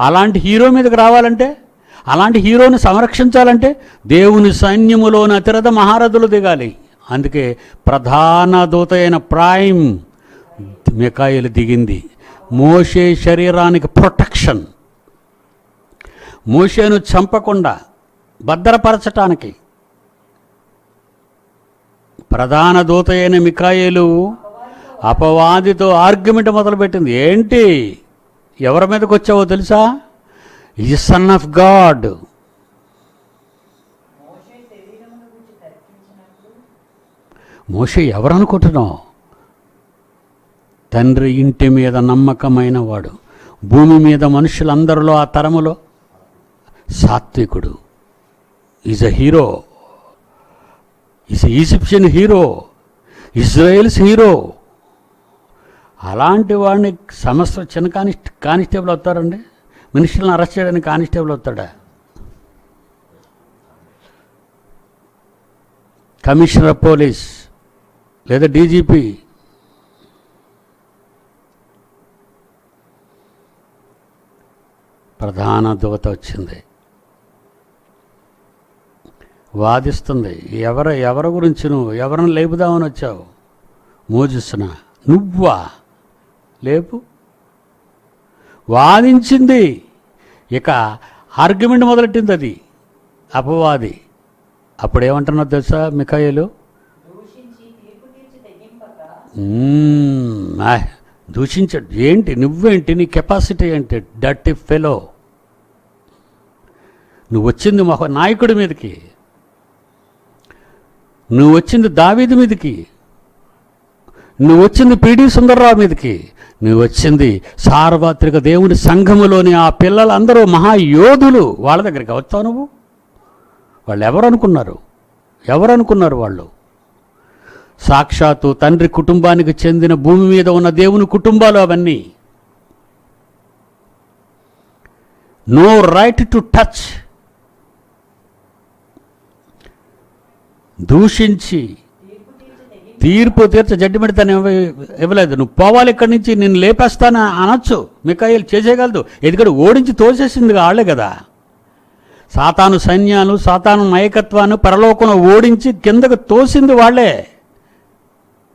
అలాంటి హీరో మీదకి రావాలంటే, అలాంటి హీరోని సంరక్షించాలంటే దేవుని సైన్యములోని అతిరథ మహారథులు దిగాలి. అందుకే ప్రధాన దూత అయిన ప్రైమ్ మిఖాయేలు దిగింది. మోషే శరీరానికి ప్రొటెక్షన్. మోషేను చంపకుండా భద్రపరచటానికి ప్రధాన దూత అయిన మిఖాయేలు అపవాదితో ఆర్గ్యుమెంట్ మొదలుపెట్టింది. ఏంటి? ఎవరి మీదకి వచ్చావో తెలుసా? ఈ సన్ ఆఫ్ గాడ్. మోషే ఎవరనుకుంటున్నావు? తండ్రి ఇంటి మీద నమ్మకమైన వాడు. భూమి మీద మనుషులందరిలో ఆ తరములో సాత్వికుడు. Is a hero. Is Egyptian hero, Israel's hero. అలాంటి వాడిని సమస్త చిన్న కానిస్టేబుల్ అవుతారండి. మనుషులను అరెస్ట్ చేయడానికి కానిస్టేబుల్ అవుతాడా? కమిషనర్ ఆఫ్ పోలీస్ లేదా డీజీపీ. ప్రధాన దూత వచ్చింది, వాదిస్తుంది. ఎవరి గురించి నువ్వు ఎవరిని లేపుదామని వచ్చావు? మోజెస్నా? నువ్వా? లేపు. వాదించింది. ఇక ఆర్గ్యుమెంట్ మొదలెట్టింది అది అపవాది. అప్పుడేమంటున్నావు తెలుసా మిఖాయేలు? దూషించాడు. ఏంటి? నువ్వేంటి? నీ కెపాసిటీ ఏంటి? Dirty fellow. నువ్వు వచ్చింది ఒక నాయకుడి మీదకి, నువ్వు వచ్చింది దావీదు మీదకి, నువ్వు వచ్చింది పిడి సుందర్రావు మీదకి, నువ్వు వచ్చింది సార్వత్రిక దేవుని సంఘములోని ఆ పిల్లలందరూ మహాయోధులు. వాళ్ళ దగ్గరికి వచ్చావు నువ్వు. వాళ్ళు ఎవరనుకున్నారు వాళ్ళు? సాక్షాత్తు తండ్రి కుటుంబానికి చెందిన భూమి మీద ఉన్న దేవుని కుటుంబాలు అవన్నీ. No right to touch. దూషించి తీర్పు జడ్జిమెంట్ తను ఇవ్వలేదు. నువ్వు పోవాలి ఇక్కడి నుంచి, నేను లేపేస్తాను అనొచ్చు. మిఖాయేలు చేసేయగలదు. ఎందుకంటే ఓడించి తోసేసింది వాళ్ళే కదా. సాతాను సైన్యాలు, సాతాను నాయకత్వాన్ని పరలోకంలో ఓడించి కిందకు తోసింది వాళ్ళే,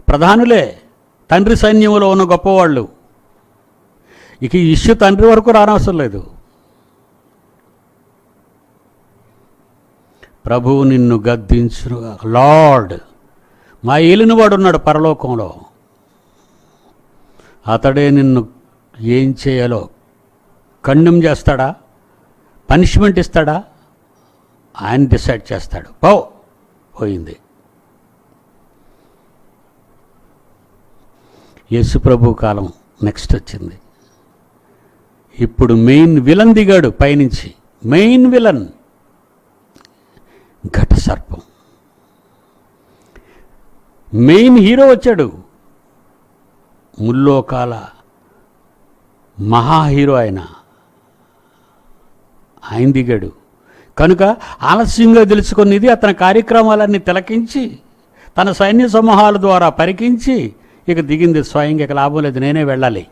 ప్రధానులే, తండ్రి సైన్యంలో ఉన్న గొప్పవాళ్ళు. ఇక ఈ ఇష్యూ తండ్రి వరకు రానవసరం లేదు. ప్రభువు నిన్ను గద్దించును. లార్డ్, మా ఏలినవాడు ఉన్నాడు పరలోకంలో, అతడే నిన్ను ఏం చేయాలో ఖండం చేస్తాడా, పనిష్మెంట్ ఇస్తాడా, ఆయన డిసైడ్ చేస్తాడు. పోయింది. యేసు ప్రభు కాలం నెక్స్ట్ వచ్చింది. ఇప్పుడు మెయిన్ విలన్ దిగాడు పైనుంచి. మెయిన్ విలన్ ఘట సర్పం. మెయిన్ హీరో వచ్చాడు, ముల్లోకాల మహా హీరో ఆయన దిగాడు. కనుక ఆలస్యంగా తెలుసుకున్నది అతని కార్యక్రమాలన్నీ తిలకించి తన సైన్య సమూహాల ద్వారా పరికించి ఇక దిగింది స్వయంగా. ఇక లాభం లేదు, నేనే వెళ్ళాలి.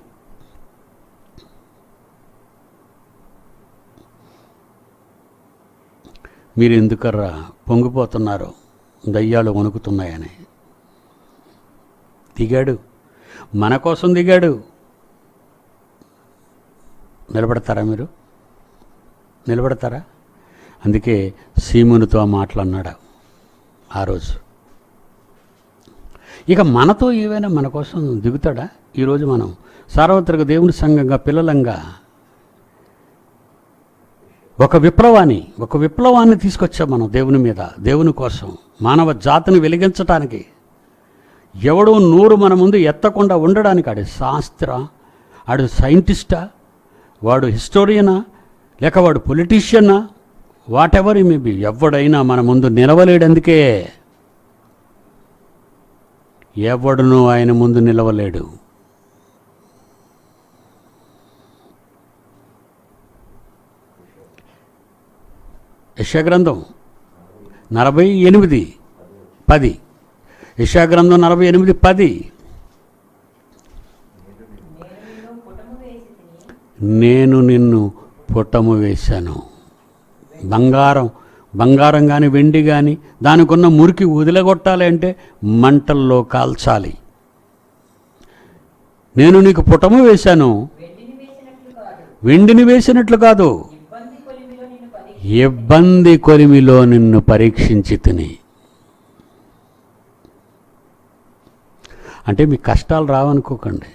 మీరు ఎందుకర్రా పొంగిపోతున్నారు, దయ్యాలు వణుకుతున్నాయని. దిగాడు, మన కోసం దిగాడు. నిలబడతారా మీరు? నిలబడతారా? అందుకే సీమునితో మాట్లాడినాడు ఆ రోజు. ఇక మనతో ఏవైనా మన కోసం దిగుతాడా? ఈరోజు మనం సార్వత్రిక దేవుని సంఘంగా, పిల్లలంగా ఒక విప్లవాన్ని తీసుకొచ్చాం మనం దేవుని మీద, దేవుని కోసం, మానవ జాతిని వెలిగించటానికి. ఎవడో నోరు మన ముందు ఎత్తకుండా ఉండడానికి. ఆడు శాస్త్ర, ఆడు సైంటిస్టా, వాడు హిస్టోరియనా, లేక వాడు పొలిటీషియనా, వాట్ ఎవర్ ఈ మేబీ, ఎవడైనా మన ముందు నిలవలేడు. అందుకే ఎవడునూ ఆయన ముందు నిలవలేడు. యెషయా గ్రంథం 48:10. యెషయా గ్రంథం 48:10. నేను నిన్ను పుటము వేశాను. బంగారం కానీ వెండి కానీ దానికున్న మురికి వదిలగొట్టాలి అంటే మంటల్లో కాల్చాలి. నేను నీకు పుటము వేశాను, వెండిని వేసినట్లు కాదు, ఇబ్బంది కొలిమిలో నిన్ను పరీక్షించి తిని. అంటే మీకు కష్టాలు రావనుకోకండి,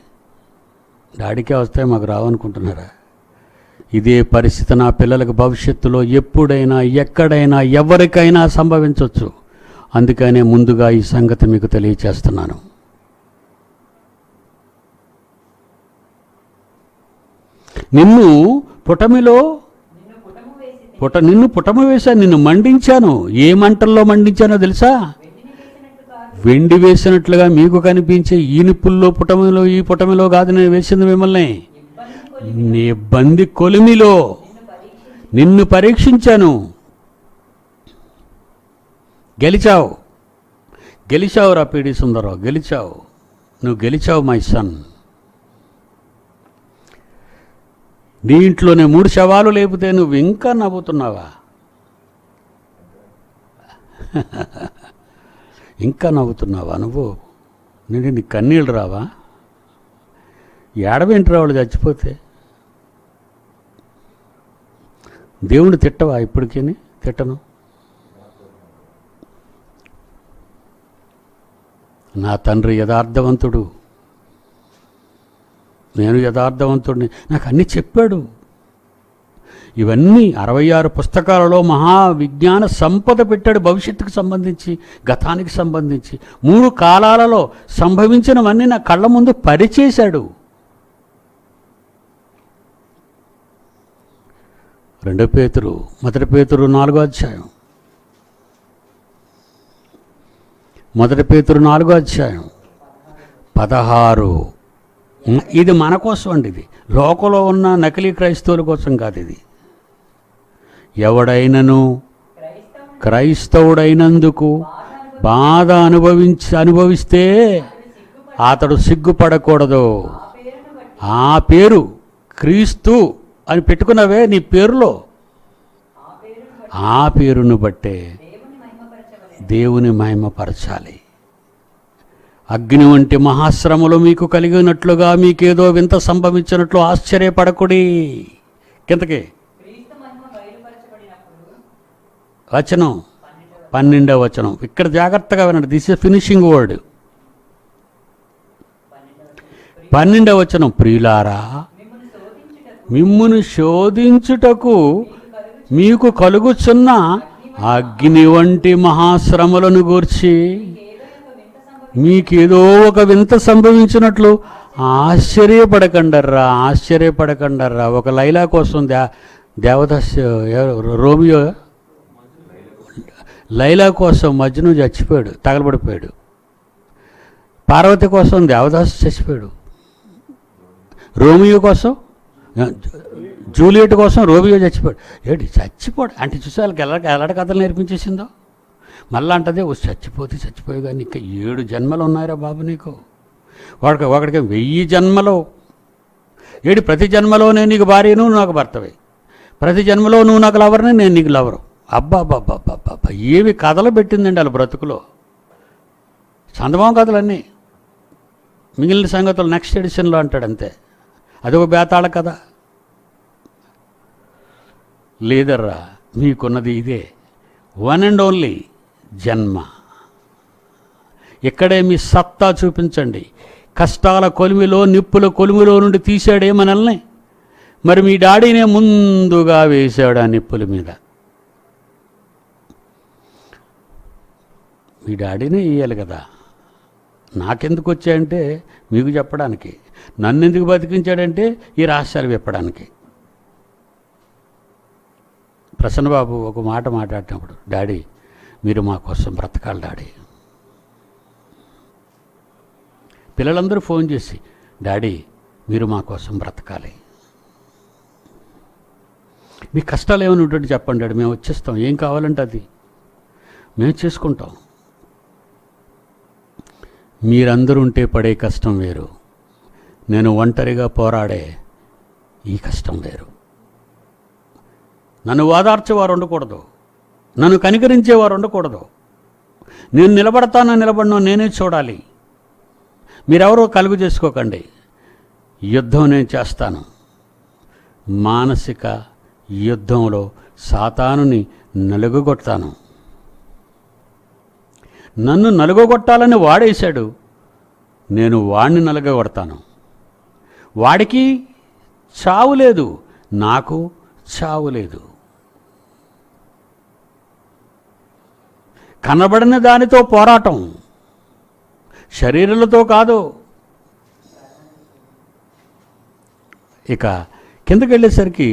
డాడీకే వస్తాయి, మాకు రావనుకుంటున్నారా? ఇదే పరిస్థితి నా పిల్లలకు భవిష్యత్తులో ఎప్పుడైనా, ఎక్కడైనా, ఎవరికైనా సంభవించవచ్చు. అందుకనే ముందుగా ఈ సంగతి మీకు తెలియచేస్తున్నాను. నిన్ను పుటము వేశాను, నిన్ను మండించాను. ఏ మంటల్లో మండించానో తెలుసా? వెండి వేసినట్లుగా మీకు కనిపించే ఈ నిప్పుల్లో పుటమిలో, ఈ పుటమిలో కాదు నేను వేసింది మిమ్మల్ని, నీ బంది కొలిమిలో నిన్ను పరీక్షించాను. గెలిచావు రా పీడి సుందరరావు, నువ్వు గెలిచావు మై సన్. నీ ఇంట్లోనే 3 శవాలు లేపితే నువ్వు ఇంకా నవ్వుతున్నావా? ఇంకా నవ్వుతున్నావా నువ్వు? నీ కన్నీళ్ళు రావా? ఏడవేంటి వాళ్ళు చచ్చిపోతే? దేవుని తిట్టవా? ఇప్పటికీ తిట్టను. నా తండ్రి యథార్థవంతుడు, నేను యథార్థవంతుడిని, నాకు అన్నీ చెప్పాడు. ఇవన్నీ 66 పుస్తకాలలో మహావిజ్ఞాన సంపద పెట్టాడు. భవిష్యత్తుకు సంబంధించి, గతానికి సంబంధించి 3 కాలాలలో సంభవించినవన్నీ నా కళ్ళ ముందు పరిచేశాడు. 2 పేతురు 1 పేతురు 4వ అధ్యాయం, 1 పేతురు 4వ అధ్యాయం 16. ఇది మన కోసం అండి. ఇది లోకంలో ఉన్న నకిలీ క్రైస్తవుల కోసం కాదు. ఇది ఎవడైనను క్రైస్తవుడైనందుకు బాధ అనుభవిస్తే అతడు సిగ్గుపడకూడదు. ఆ పేరు క్రీస్తు అని పెట్టుకున్నవే నీ పేరులో, ఆ పేరును బట్టే దేవుని మహిమపరచాలి. అగ్ని వంటి మహాశ్రమలు మీకు కలిగినట్లుగా మీకేదో వింత సంభవించినట్లు ఆశ్చర్యపడకుడి. కిందకి వచనం 12వ వచనం ఇక్కడ జాగ్రత్తగా వినండి. This is finishing word. 12వ వచనం, ప్రియులారా మిమ్మును శోధించుటకు మీకు కలుగుచున్న అగ్ని వంటి మహాశ్రమలను గూర్చి మీకేదో ఒక వింత సంభవించినట్లు ఆశ్చర్యపడకండర్రా. ఒక లైలా కోసం దేవదాస్ రోమియో లైలా కోసం మజ్ను చచ్చిపోయాడు, తగలబడిపోయాడు. పార్వతి కోసం దేవదాసు చచ్చిపోయాడు. రోమియో కోసం, జూలియట్ కోసం రోమియో చచ్చిపోయాడు. ఏంటి చచ్చిపోడు అంటే చూసి వాళ్ళకి ఎలాంటి కథలు నేర్పించేసిందో. మళ్ళా అంటదే చచ్చిపోయి కానీ ఇంకా 7 జన్మలు ఉన్నాయిరా బాబు నీకు. ఒకడికి 1000 జన్మలు. ప్రతి జన్మలోనే నీకు భార్యను, నువ్వు నాకు భర్తవే. ప్రతి జన్మలో నువ్వు నాకు లవర్ని, నేను నీకు లవరు. అబ్బా ఏవి కథలు పెట్టిందండి వాళ్ళ బ్రతుకులో. చందమామ కథలన్నీ. మిగిలిన సంగతులు నెక్స్ట్ ఎడిషన్లో అంటాడు అంతే. అదొక బేతాళ కథ. లేదర్రా, మీకున్నది ఇదే, వన్ అండ్ ఓన్లీ జన్మ. ఇక్కడే మీ సత్తా చూపించండి. కష్టాల కొలిమిలో, నిప్పుల కొలిమిలో నుండి తీశాడే మనల్ని. మరి మీ డాడీనే ముందుగా వేశాడు ఆ నిప్పుల మీద. మీ డాడీనే వేయాలి కదా. నాకెందుకు వచ్చాయంటే మీకు చెప్పడానికి, నన్ను ఎందుకు బతికించాడంటే ఈ రహస్యాలు చెప్పడానికి. ప్రసన్నబాబు ఒక మాట మాట్లాడినప్పుడు, డాడీ మీరు మా కోసం బ్రతకాలి డాడీ. పిల్లలందరూ ఫోన్ చేసి, డాడీ మీరు మా కోసం బ్రతకాలి, మీ కష్టాలు ఏమైనా ఉంటుంటే చెప్పండి డాడీ, మేము వచ్చేస్తాం, ఏం కావాలంటే అది మేము చేసుకుంటాం. మీరందరూ ఉంటే పడే కష్టం వేరు, నేను ఒంటరిగా పోరాడే ఈ కష్టం వేరు. నన్ను ఓదార్చేవారు ఉండకూడదు, నన్ను కనికరించేవారు ఉండకూడదు. నేను నిలబడను నేనే చూడాలి. మీరెవరో కలుగు చేసుకోకండి. యుద్ధం నేను చేస్తాను. మానసిక యుద్ధంలో సాతానుని నలుగగొడతాను. నన్ను నలుగగొట్టాలని వాడేశాడు, నేను వాడిని నలుగగొడతాను. వాడికి చావు లేదు, నాకు చావు లేదు. కనబడిన దానితో పోరాటం, శరీరాలతో కాదు. ఇక కిందకి వెళ్ళేసరికి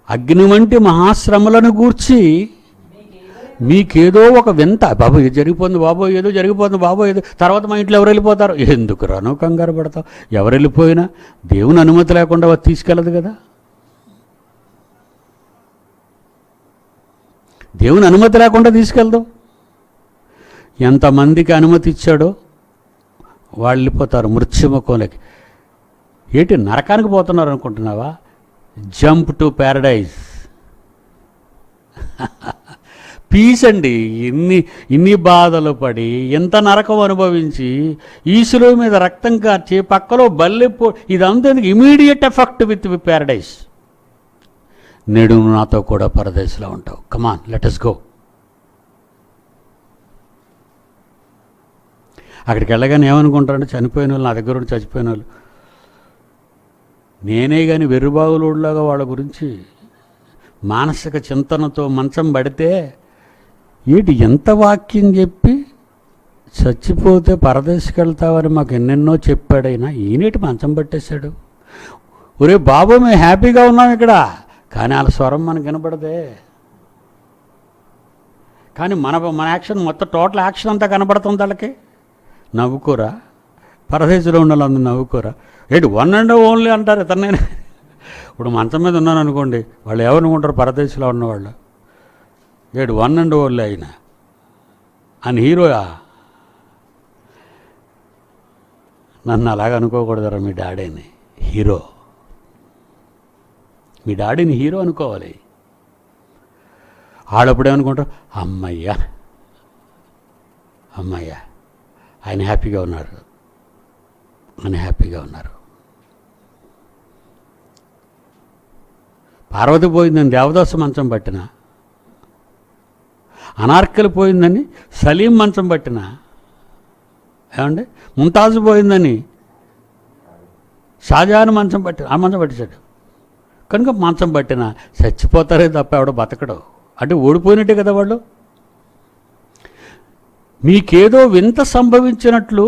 అగ్ని వంటి మహాశ్రమలను గూర్చి మీకేదో ఒక వింత, బాబు ఇది జరిగిపోతుంది, బాబో ఏదో జరిగిపోతుంది, బాబో ఏదో, తర్వాత మా ఇంట్లో ఎవరు వెళ్ళిపోతారు, ఎందుకు రాను కంగారు పడతావు. ఎవరు వెళ్ళిపోయినా దేవుని అనుమతి లేకుండా తీసుకెళ్ళదు కదా. దేవుని అనుమతి లేకుండా తీసుకెళ్దాం. ఎంతమందికి అనుమతి ఇచ్చాడో వాళ్ళు వెళ్ళిపోతారు మృత్యుముఖంలోకి. ఏంటి నరకానికి పోతున్నారు అనుకుంటున్నావా? Jump to Paradise. పీస్ అండి. ఇన్ని బాధలు పడి ఎంత నరకం అనుభవించి ఈశ్వరు మీద రక్తం కార్చి పక్కలో బల్లెపో, ఇదంతా ఇమీడియట్ ఎఫెక్ట్ విత్ ప్యారడైజ్. నేడు నాతో కూడా పరదేశంలో ఉంటావు. Come on let us go. అక్కడికి వెళ్ళగానే ఏమనుకుంటారంటే చనిపోయిన వాళ్ళు, నా దగ్గర ఉండి చచ్చిపోయిన వాళ్ళు, నేనే కానీ వెర్రుబాగులోడ్లాగా వాళ్ళ గురించి మానసిక చింతనతో మంచం పడితే, ఏంటి ఎంత వాక్యం చెప్పి చచ్చిపోతే పరదేశికి వెళ్తావని మాకు ఎన్నెన్నో చెప్పాడైనా ఈనేటి మంచం పట్టేశాడు. ఒరే బాబు మేము హ్యాపీగా ఉన్నాం ఇక్కడ, కానీ వాళ్ళ స్వరం మనకు వినపడదే. కానీ మన యాక్షన్ మొత్తం టోటల్ యాక్షన్ అంతా కనపడుతుంది వాళ్ళకి. నవ్వుకోరా? పరదేశంలో ఉన్న వాళ్ళందరూ నవ్వుకోరా? ఏంటి వన్ అండ్ ఓన్లీ అంటారు ఇతన్నే. ఇప్పుడు మంచం మీద ఉన్నాను అనుకోండి, వాళ్ళు ఎవరనుకుంటారు? పరదేశంలో ఉన్నవాళ్ళు. ఏడు వన్ అండ్ ఓన్లీ అయినా అని హీరోయా? నన్ను అలాగ అనుకోకూడదురా. మీ డాడీని హీరో, మీ డాడీని హీరో అనుకోవాలి. వాళ్ళప్పుడు ఏమనుకుంటారు, అమ్మయ్యా అమ్మయ్యా ఆయన హ్యాపీగా ఉన్నారు, ఆయన హ్యాపీగా ఉన్నారు. పార్వతి పోయిందని దేవదాసు మంచం పట్టిన, అనార్కలి పోయిందని సలీం మంచం పట్టిన, ఏమండి ముంతాజు పోయిందని షాజహాన్ మంచం పట్టిన, ఆ మంచం పట్టించాడు. కనుక మంచం పట్టిన చచ్చిపోతారే తప్ప ఎవడో బతకడు. అంటే ఓడిపోయినట్టే కదా వాళ్ళు. మీకేదో వింత సంభవించినట్లు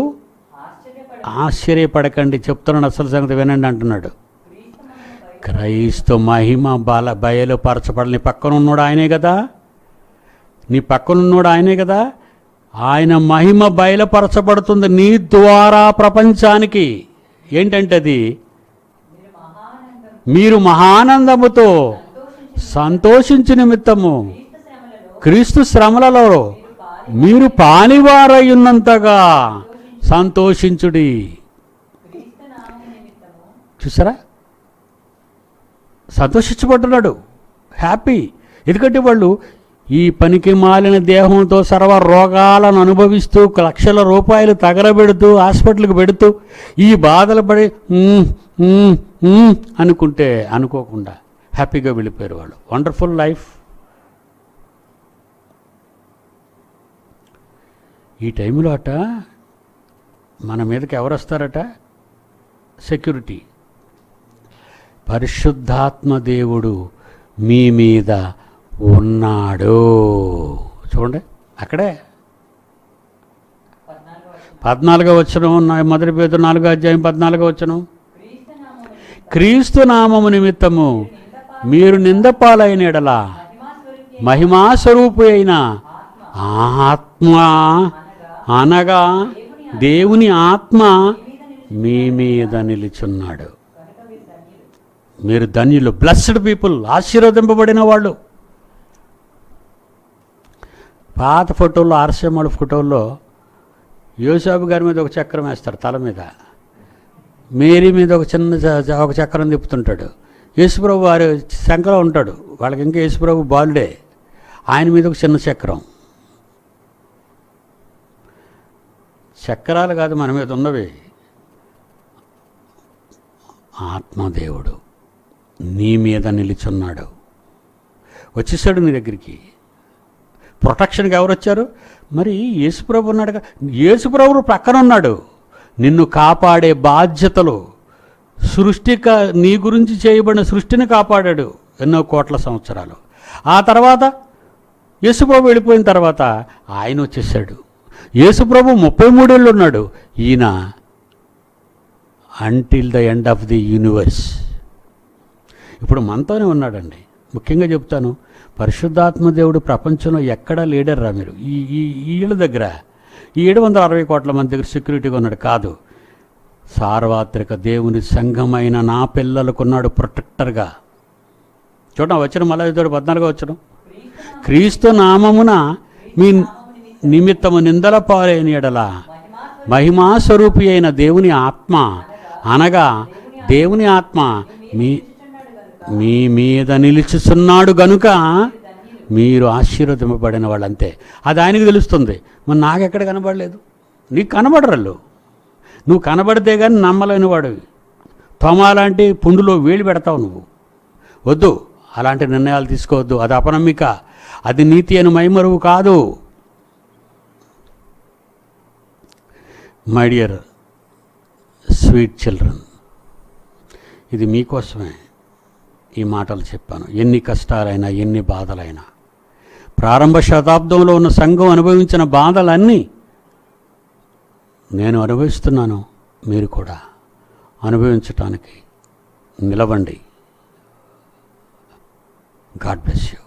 ఆశ్చర్యపడకండి, చెప్తున్నాడు అసలు సంగతి వినండి అంటున్నాడు. క్రైస్తవ మహిమ బయలుపరచబడాలి. నీ పక్కన ఉన్నాడు ఆయనే కదా, నీ పక్కన ఉన్నాడు ఆయనే కదా. ఆయన మహిమ బయలుపరచబడుతుంది నీ ద్వారా ప్రపంచానికి. ఏంటంటే అది, మీరు మహానందముతో సంతోషించు నిమిత్తము క్రీస్తు శ్రమలలో మీరు పాలివారై ఉన్నంతగా సంతోషించుడి. చూసారా, సంతోషించబడుతున్నాడు, హ్యాపీ. ఎందుకంటే వాళ్ళు ఈ పనికి మాలిన దేహంతో సర్వ రోగాలను అనుభవిస్తూ లక్షల రూపాయలు తగలబెడుతూ హాస్పిటల్కి పెడుతూ ఈ బాధలు పడి అనుకుంటే అనుకోకుండా హ్యాపీగా వెళ్ళిపోయారు వాళ్ళు. Wonderful life. ఈ టైంలో అట మన మీదకి ఎవరు వస్తారట? సెక్యూరిటీ. పరిశుద్ధాత్మ దేవుడు మీ మీద ఉన్నాడు. చూడండి అక్కడే 14వ వచనం, మొదటి పేతురు 4వ అధ్యాయం 14వ వచనం. క్రీస్తు నామము నిమిత్తము మీరు నిందపాలైన ఎడల మహిమాస్వరూపు అయిన ఆత్మ అనగా దేవుని ఆత్మ మీ మీద నిలుచున్నాడు. మీరు ధన్యులు, బ్లెస్డ్ పీపుల్, ఆశీర్వదింపబడిన వాళ్ళు. పాత ఫోటోల్లో, ఆర్సీఎంల ఫోటోల్లో యోసేపు గారి మీద ఒక చక్రం వేస్తారు తల మీద, మేరీ మీద ఒక చిన్న ఒక చక్రం తిప్పుతుంటాడు. యేసుప్రభు వారి శంకలో ఉంటాడు, వాళ్ళకి ఇంకా యేసుప్రభు బాలుడే, ఆయన మీద ఒక చిన్న చక్రం. చక్రాలు కాదు మన మీద ఉన్నవి, ఆత్మదేవుడు నీ మీద నిలుచున్నాడు. వచ్చేసాడు నీ దగ్గరికి. ప్రొటెక్షన్కి ఎవరు వచ్చారు? మరి యేసుప్రభు ఉన్నాడుగా. యేసుప్రభు ప్రక్కన ఉన్నాడు. నిన్ను కాపాడే బాధ్యతలు, నీ గురించి చేయబడిన సృష్టిని కాపాడాడు ఎన్నో కోట్ల సంవత్సరాలు. ఆ తర్వాత యేసుప్రభు వెళ్ళిపోయిన తర్వాత ఆయన వచ్చేసాడు. యేసుప్రభు 33 ఏళ్ళు ఉన్నాడు. ఈయన until the end of the universe. ఇప్పుడు మనతోనే ఉన్నాడండి. ముఖ్యంగా చెప్తాను, పరిశుద్ధాత్మ దేవుడు ప్రపంచంలో ఎక్కడా లీడర్రా మీరు. ఈ వీళ్ళ దగ్గర ఈ 760 కోట్ల మంది దగ్గర సెక్యూరిటీగా ఉన్నాడు కాదు. సార్వత్రిక దేవుని సంఘమైన నా పిల్లలకు ఉన్నాడు ప్రొటెక్టర్గా. చూడండి వచ్చిన మళ్ళీ 14వ వచనం. క్రీస్తు నామమున మీ నిమిత్తము నిందల పాలైన ఎడల మహిమాస్వరూపి అయిన దేవుని ఆత్మ అనగా దేవుని ఆత్మ మీ మీద నిలుచుచున్నాడు గనుక మీరు ఆశీర్వదింపబడిన వాళ్ళంతే. అది ఆయనకు తెలుస్తుంది. మరి నాకెక్కడ కనబడలేదు? నీకు కనబడరళ్ళు. నువ్వు కనబడితే కానీ నమ్మలేని వాడివి. తొమ లాంటి పుండులో వేలు పెడతావు నువ్వు. వద్దు, అలాంటి నిర్ణయాలు తీసుకోవద్దు. అది అపనమ్మిక, అది నీతి అని మైమరువు కాదు. మై డియర్ స్వీట్ చిల్డ్రన్, ఇది మీకోసమే ఈ మాటలు చెప్పాను. ఎన్ని కష్టాలైనా, ఎన్ని బాధలైనా, ప్రారంభ శతాబ్దంలో ఉన్న సంఘం అనుభవించిన బాధలన్నీ నేను అనుభవిస్తున్నాను. మీరు కూడా అనుభవించటానికి నిలవండి. God bless you.